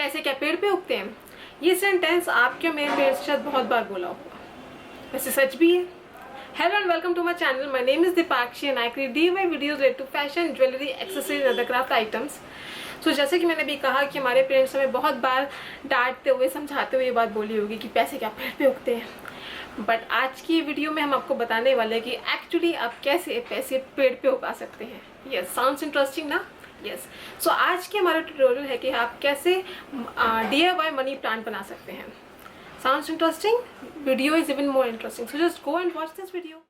पैसे क्या पेड़ पे उगते हैं? ये सेंटेंस आपके मेरे पेड़ से शायद बहुत बार बोला होगा, वैसे सच भी है। Hello and welcome to my channel. My name is Deepakshi and I create DIY videos related to fashion, jewelry, accessories and other craft items. So जैसे कि मैंने भी कहा कि हमारे पेरेंट्स हमें बहुत बार डांटते हुए समझाते हुए ये बात बोली होगी कि पैसे क्या पेड़ पे उगते हैं, बट आज की वीडियो में हम आपको बताने वाले हैं कि एक्चुअली आप कैसे पैसे पेड़ पे उगा सकते हैं। यस, साउंड्स इंटरेस्टिंग ना? यस। सो आज की हमारा ट्यूटोरियल है कि आप कैसे DIY मनी प्लांट बना सकते हैं। Sounds interesting? Video is even more interesting. So just go and watch this video.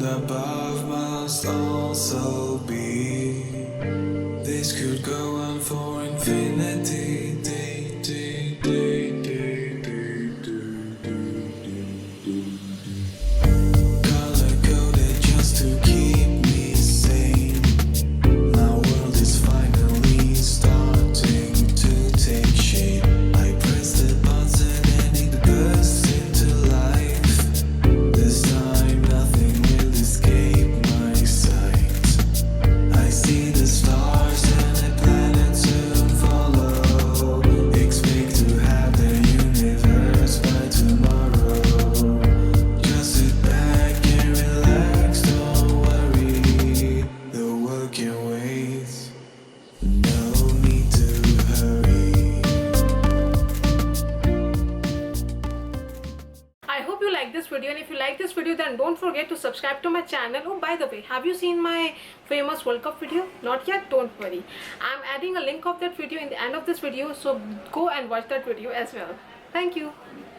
Above must also be. This could go on for infinity. Color coded just to keep me sane. My world is finally starting to take shape. I press the button and it bursts into life. This time nothing will escape my sight. I see the stars and the planets soon follow. Expect to have the universe by tomorrow. Just sit back and relax, don't worry. The world can wait. No need to hurry. I hope you like this video, and if you like this video then don't forget to subscribe to my channel. Oh, by the way, have you seen my famous World Cup video? Not yet? Don't worry. I'm adding a link of that video in the end of this video, so go and watch that video as well. Thank you.